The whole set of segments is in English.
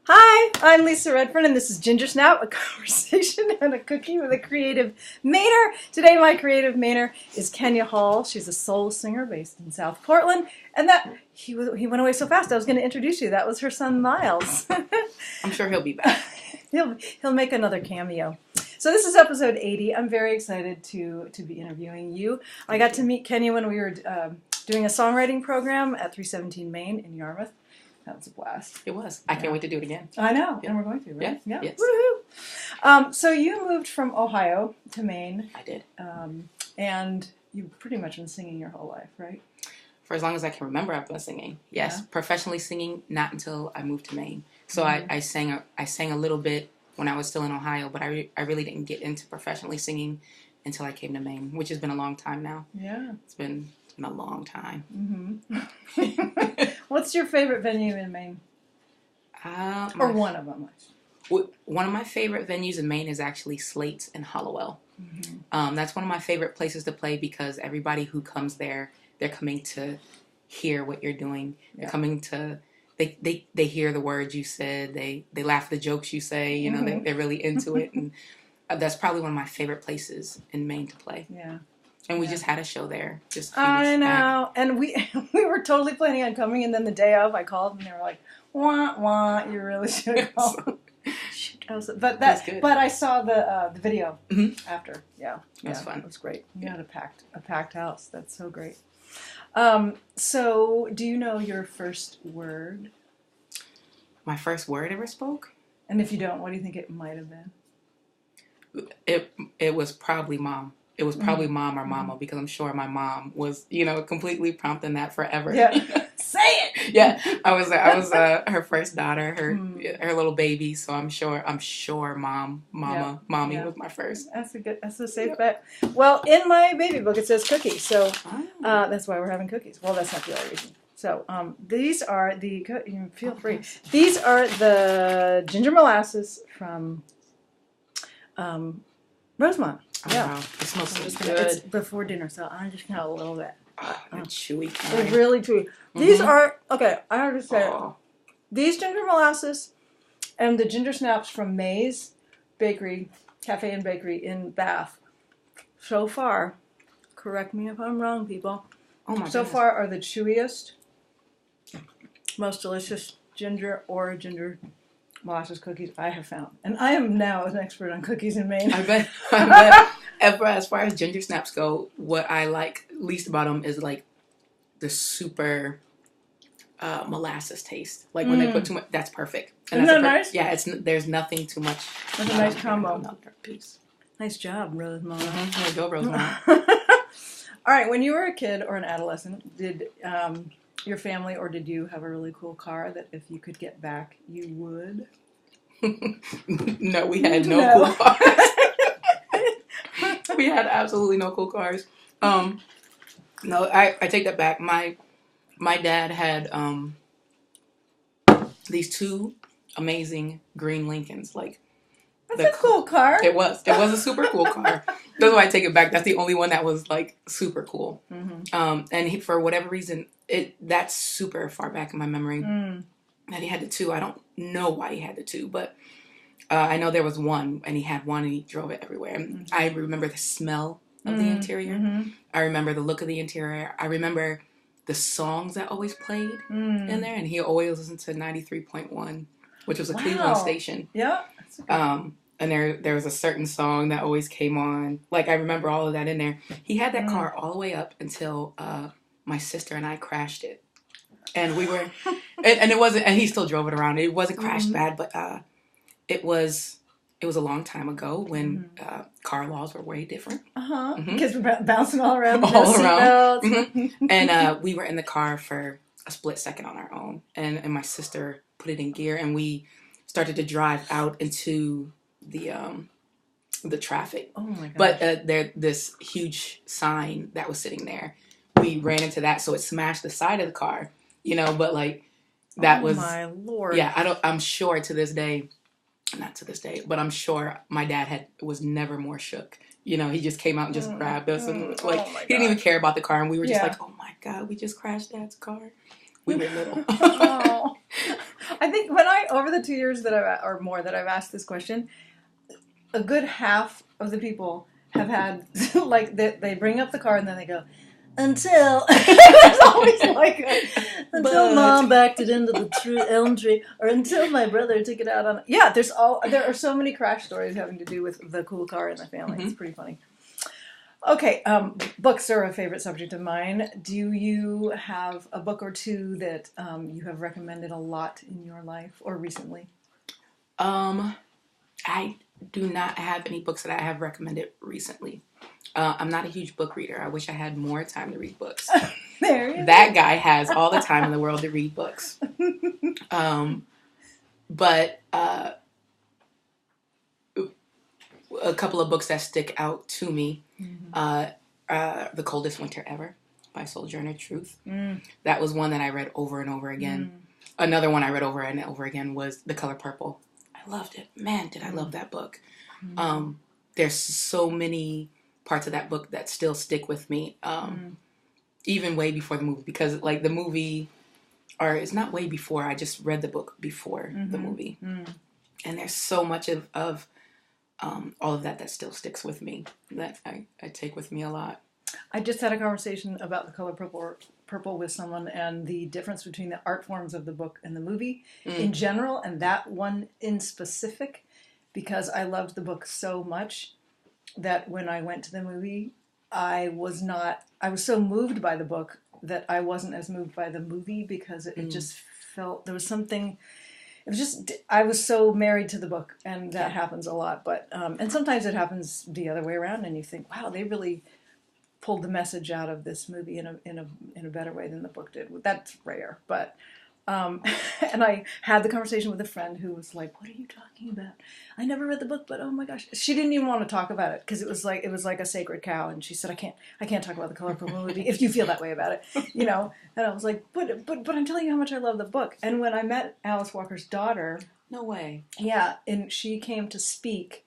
Hi, I'm Lisa Redfern, and this is Gingersnap, a conversation and a cookie with a creative Mainer. Today, my creative Mainer is Kenya Hall. She's a soul singer based in South Portland, and he went away so fast. I was going to introduce you. That was her son Miles. I'm sure he'll be back. He'll make another cameo. So this is episode 80. I'm very excited to be interviewing you. I got to meet Kenya when we were doing a songwriting program at 317 Main in Yarmouth. That was a blast. It was. I can't wait to do it again. I know, yeah. And we're going to, right? Yeah. Yes. Woohoo! So you moved from Ohio to Maine. I did. And you've pretty much been singing your whole life, right? For as long as I can remember, I've been singing. Yes. Yeah. Professionally singing, not until I moved to Maine. So I sang a little bit when I was still in Ohio, but I really didn't get into professionally singing until I came to Maine, which has been a long time now. Yeah. It's been a long time. Mm-hmm. What's your favorite venue in Maine? Or one of them? One of my favorite venues in Maine is actually Slate's in Hollowell. Mm-hmm. That's one of my favorite places to play because everybody who comes there, they're coming to hear what you're doing. Yeah. They're coming to... They hear the words you said. They laugh at the jokes you say. You know, mm-hmm. they're really into it. And that's probably one of my favorite places in Maine to play. Yeah. And we just had a show there. I know. And we were totally planning on coming. And then the day of, I called and they were like, wah, wah, you really should call. But I saw the video mm-hmm. after. Yeah. It was fun. It was great. You had a packed house. That's so great. So, do you know your first word? My first word ever spoke? And if you don't, what do you think it might have been? It was probably mom. It was probably mom or mama because I'm sure my mom was, completely prompting that forever. Yeah. Say it! Yeah. I was her first daughter, her little baby, so I'm sure mommy was my first. That's a safe bet. Well, in my baby book it says cookie, so that's why we're having cookies. Well, that's not the only reason. So these are feel free. These are the ginger molasses from Rosemont. Oh, yeah, wow. It smells so good. It's before dinner, so I'm just gonna have a little bit. They're chewy. They're really chewy. Mm-hmm. These are I have to say, these ginger molasses and the ginger snaps from May's Bakery, Cafe and Bakery in Bath. So far, correct me if I'm wrong, people. Oh my! So far are the chewiest, most delicious ginger molasses cookies I have found. And I am now an expert on cookies in Maine. I bet. As far as ginger snaps go, what I like least about them is like the super molasses taste. Like when they put too much, that's perfect. And isn't that nice? Yeah, there's nothing too much. That's a nice combo. Another piece. Nice job, Rosemont. Mm-hmm. There you go, Rosemont. All right, when you were a kid or an adolescent, did your family or did you have a really cool car that if you could get back, you would? No, we had no cool cars. We had absolutely no cool cars. No, I take that back. My dad had these two amazing green Lincolns. That's a cool car. It was a super cool car. That's why I take it back. That's the only one that was like super cool. Mm-hmm. And for whatever reason, that's super far back in my memory that he had the two. I don't know why he had the two, but I know there was one, and he had one, and he drove it everywhere. Mm-hmm. I remember the smell of the interior. Mm-hmm. I remember the look of the interior. I remember the songs that always played in there, and he always listened to 93.1, which was a Cleveland station. Yeah. And there was a certain song that always came on. Like, I remember all of that in there. He had that car all the way up until my sister and I crashed it. And we were... and it wasn't... And he still drove it around. It wasn't crashed bad, but it was a long time ago when car laws were way different. Uh-huh. Mm-hmm. Kids were bouncing all around. All around. Mm-hmm. And we were in the car for a split second on our own. And my sister put it in gear, and we started to drive out into the traffic. Oh my god! But this huge sign that was sitting there, we ran into that, so it smashed the side of the car. But like that was my lord. Yeah, I'm sure to this day, not to this day, but I'm sure my dad was never more shook. He just came out and just grabbed us and he didn't even care about the car, and we were just like, oh my god, we just crashed Dad's car. We were little. I think over the 2 years or more that I've asked this question, a good half of the people have had, like, they bring up the card and then they go, until, there's always like, until mom backed it into the elm tree, or until my brother took it out on, there are so many crash stories having to do with the cool car in the family. Mm-hmm. It's pretty funny. Okay, books are a favorite subject of mine. Do you have a book or two that you have recommended a lot in your life or recently? I do not have any books that I have recommended recently. I'm not a huge book reader. I wish I had more time to read books. That guy has all the time in the world to read books. But a couple of books that stick out to me. Mm-hmm. The Coldest Winter Ever by Sojourner Truth. Mm. That was one that I read over and over again. Mm. Another one I read over and over again was The Color Purple. I loved it. Man, did I love that book. Mm. There's so many parts of that book that still stick with me, even way before the movie, because like the movie, or it's not way before, I just read the book before the movie. Mm. And there's so much of all of that still sticks with me, that I take with me a lot. I just had a conversation about The Color Purple with someone, and the difference between the art forms of the book and the movie in general, and that one in specific, because I loved the book so much that when I went to the movie, I was so moved by the book that I wasn't as moved by the movie, because it just felt, there was something, it was just, I was so married to the book, and that happens a lot, but, and sometimes it happens the other way around, and you think, wow, they really pulled the message out of this movie in a better way than the book did. That's rare, but and I had the conversation with a friend who was like, "What are you talking about? I never read the book, but oh my gosh!" She didn't even want to talk about it because it was like a sacred cow, and she said, "I can't talk about the Color Purple movie if you feel that way about it, you know." And I was like, "But I'm telling you how much I love the book." And when I met Alice Walker's daughter, no way, yeah, and she came to speak,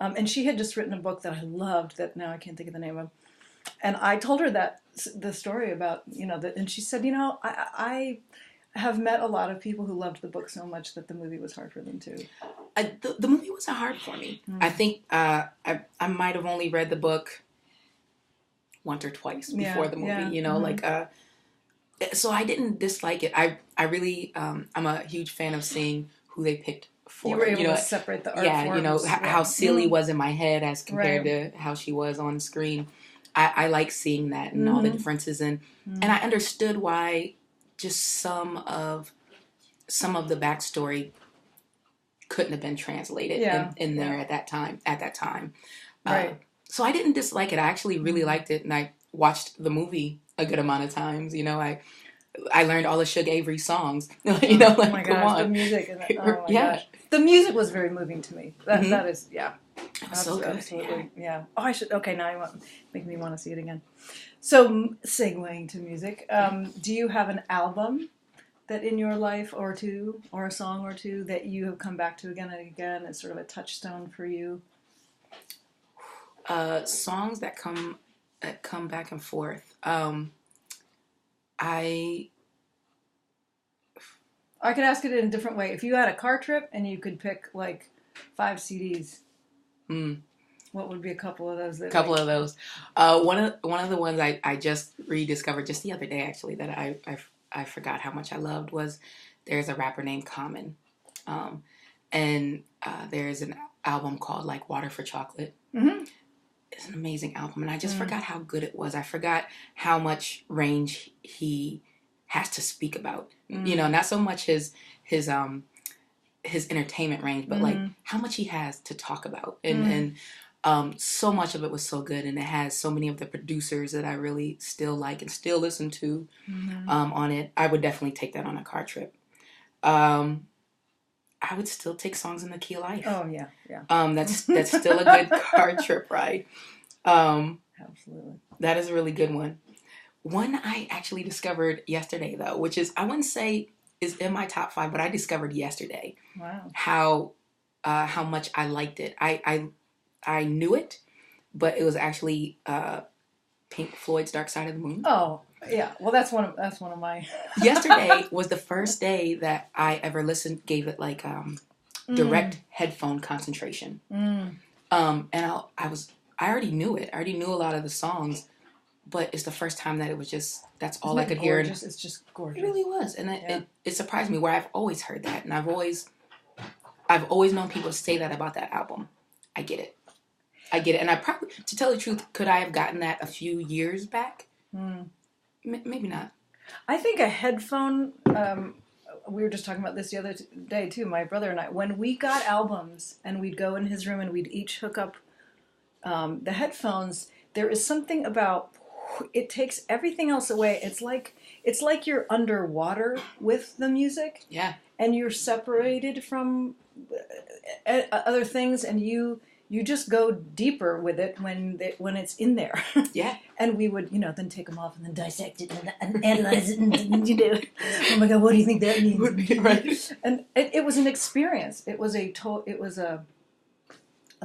and she had just written a book that I loved that now I can't think of the name of. And I told her the story about, and she said, I have met a lot of people who loved the book so much that the movie was hard for them too. The movie wasn't hard for me. Mm. I think I might have only read the book once or twice before the movie, mm-hmm. So I didn't dislike it. I really, I'm a huge fan of seeing who they picked for. You were able to separate the art forms. How Celie was in my head as compared to how she was on screen. I like seeing that and all the differences, and I understood why just some of the backstory couldn't have been translated in there at that time. Right. So I didn't dislike it. I actually really liked it, and I watched the movie a good amount of times. I learned all the Suge Avery songs. Oh my gosh, the music and gosh. The music was very moving to me. That is, it was so good. Absolutely, yeah. Oh, I should. Okay, now you make me want to see it again. So, segueing to music, do you have an album that in your life or two, or a song or two that you have come back to again and again as sort of a touchstone for you? Songs that come back and forth. I could ask it in a different way. If you had a car trip and you could pick like 5 CDs, what would be a couple of those? Of those. One of the ones I just rediscovered just the other day, actually, that I forgot how much I loved was, there's a rapper named Common, and there's an album called like Water for Chocolate. Mm-hmm. It's an amazing album, and I just forgot how good it was. I forgot how much range he has to speak about. Not so much his entertainment range, but like how much he has to talk about, and so much of it was so good, and it has so many of the producers that I really still like and still listen to on it. I would definitely take that on a car trip. I would still take Songs in the Key of Life. Oh yeah. That's still a good car trip ride. Absolutely. That is a really good one. One I actually discovered yesterday, though, which is, I wouldn't say is in my top 5, but I discovered yesterday. Wow. How much I liked it. I knew it, but it was actually Pink Floyd's Dark Side of the Moon. Oh, Yeah, well, that's one of my. Yesterday was the first day that I ever gave it like direct headphone concentration. And I already knew it. I already knew a lot of the songs, but it's the first time that it was just that's all I could hear. It's just gorgeous. It really was, and it surprised me. Where I've always heard that, and I've always known people say that about that album. I get it, and I probably, to tell the truth, could I have gotten that a few years back? Maybe not. I think a headphone. We were just talking about this the other day too. My brother and I, when we got albums, and we'd go in his room and we'd each hook up the headphones. There is something about it takes everything else away. It's like you're underwater with the music. Yeah. And you're separated from other things, and you just go deeper with it when it's in there. Yeah. And we would, then take them off and then dissect it and analyze it and oh my God, what do you think that means? Right. And it was an experience. It was a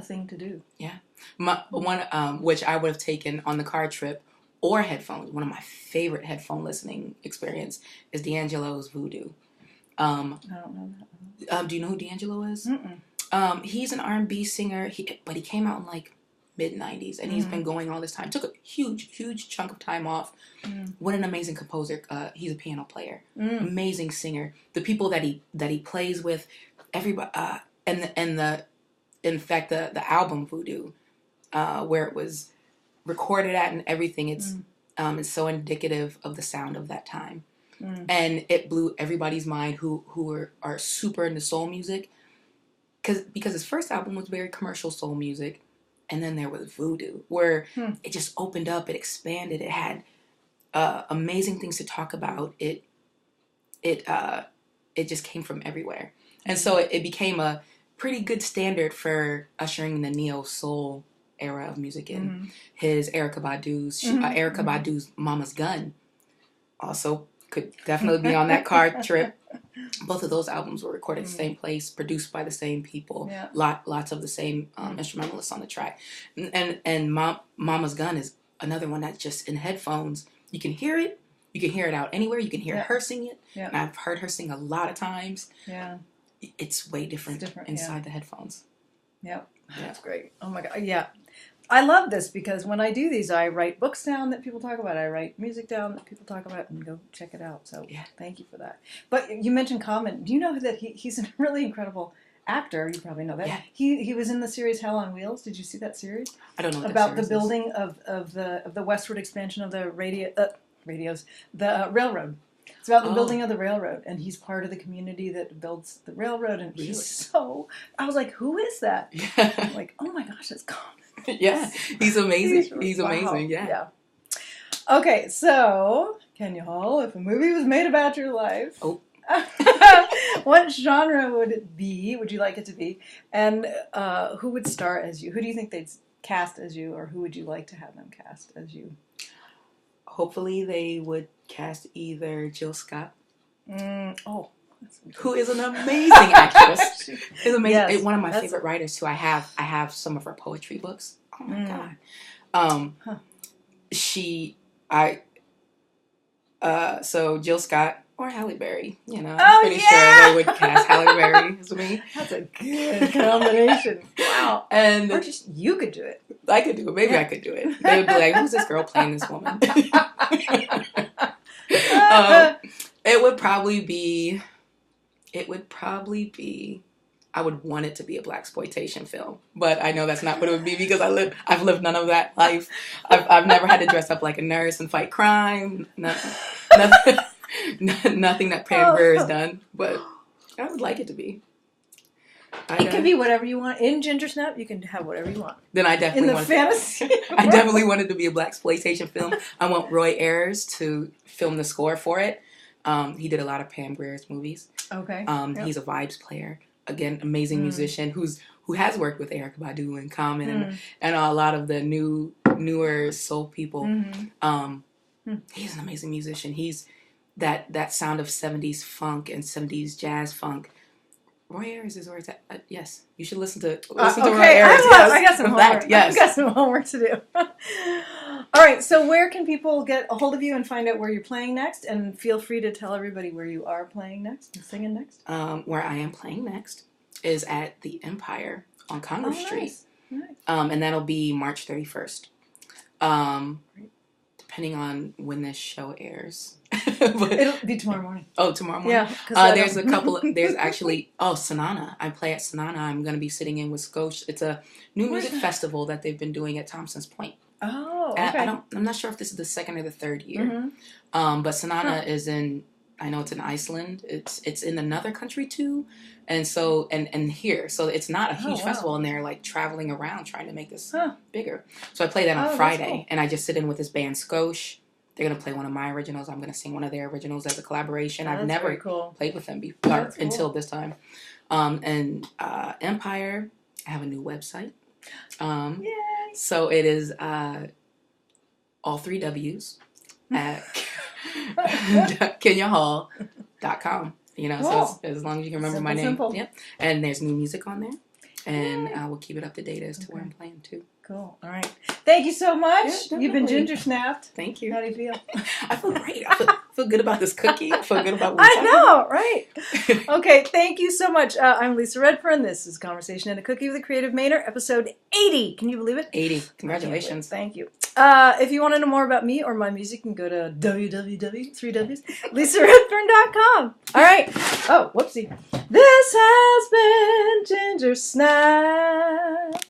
thing to do. Yeah. One which I would have taken on the car trip or headphones. One of my favorite headphone listening experience is D'Angelo's Voodoo. I don't know that. Do you know who D'Angelo is? Mm-mm. He's an R&B singer, but he came out in like mid-90s, and he's been going all this time. Took a huge chunk of time off. What an amazing composer. He's a piano player. Amazing singer. The people that he plays with, everybody, in fact, the album Voodoo, where it was recorded at and everything, it's so indicative of the sound of that time. And it blew everybody's mind who are super into soul music, because his first album was very commercial soul music, and then there was Voodoo, where it just opened up, it expanded, it had amazing things to talk about. It just came from everywhere, and so it became a pretty good standard for ushering in the neo soul era of music. In his Erykah Badu's Mama's Gun also could definitely be on that car trip. Both of those albums were recorded at the same place, produced by the same people. Yeah. Lots of the same instrumentalists on the track. And Mama's Gun is another one that just in headphones, you can hear it. You can hear it out anywhere. You can hear her sing it. Yeah. And I've heard her sing a lot of times. Yeah. It's way different inside the headphones. Yep. That's great. Oh my God. Yeah. I love this because when I do these, I write books down that people talk about. I write music down that people talk about, and go check it out. So thank you for that. But you mentioned Common. Do you know that he's a really incredible actor? You probably know that. Yeah. He was in the series Hell on Wheels. Did you see that series? I don't know what about the building of the westward expansion of the the railroad. It's about the building of the railroad, and he's part of the community that builds the railroad. And he's I was like, who is that? Yeah. I'm like, oh my gosh, it's Common. Yeah, he's amazing. He's amazing. Yeah. Okay, so Kenya Hall, if a movie was made about your life, what genre would it be? Would you like it to be? And who would star as you? Who do you think they'd cast as you, or who would you like to have them cast as you? Hopefully, they would cast either Jill Scott. Who is an amazing actress. Is amazing. Yes, one of my favorite writers too. I have some of her poetry books. Oh my God. So Jill Scott or Halle Berry. I'm pretty sure they would cast Halle Berry as me. That's a good combination. Wow. And or just you could do it. I could do it. Maybe I could do it. They would be like, "Who's this girl playing this woman?" It would probably be. I would want it to be a blaxploitation film, but I know that's not what it would be because I've lived none of that life. I've never had to dress up like a nurse and fight crime. Nothing that Pam Grier has done, but I would like it to be. It can be whatever you want. In Gingersnap, you can have whatever you want. Then I definitely fantasy. I definitely wanted to be a blaxploitation film. I want Roy Ayers to film the score for it. He did a lot of Pam Grier's movies. Okay. He's a vibes player. Again, amazing musician who has worked with Erykah Badu and Common and a lot of the newer soul people. He's an amazing musician. He's that sound of 70s funk and 70s jazz funk Roy Ayers is where it's at. Yes, you should listen to Roy okay, Ayers. I got some homework. Yes. I got some homework to do. All right, so where can people get a hold of you and find out where you're playing next? And feel free to tell everybody where you are playing next and singing next. Where I am playing next is at the Empire on Congress Street. Nice. And that'll be March 31st. Depending on when this show airs. It'll be tomorrow morning. Oh, tomorrow morning? Yeah. There's a couple, there's actually, Sanana. I play at Sanana. I'm going to be sitting in with Scotia. It's a new music festival that they've been doing at Thompson's Point. Oh, okay. I'm not sure if this is the second or the third year. But Sanana is in, I know it's in Iceland. It's in another country too. And so, and here. So it's not a huge festival, and they're like traveling around trying to make this bigger. So I play that on Friday, cool. And I just sit in with this band Scotia. They're going to play one of my originals. I'm going to sing one of their originals as a collaboration. I've never played with them before until this time. And Empire, I have a new website. So it is all three W's at KenyaHall.com. You know, cool. So as long as you can remember my name. Simple. Yep. And there's new music on there. And I will keep it up to date as to where I'm playing too. Cool. All right. Thank you so much. Yeah, you've been Gingersnapped. Thank you. How do you feel? I feel great. I feel good about this cookie. I feel good about what I know, right? Okay, thank you so much. I'm Lisa Redfern. This is Conversation and a Cookie with a Creative Mainer, episode 80. Can you believe it? 80. Congratulations. Thank you. If you want to know more about me or my music, you can go to www.lisaredfern.com. All right. Oh, whoopsie. This has been Gingersnap.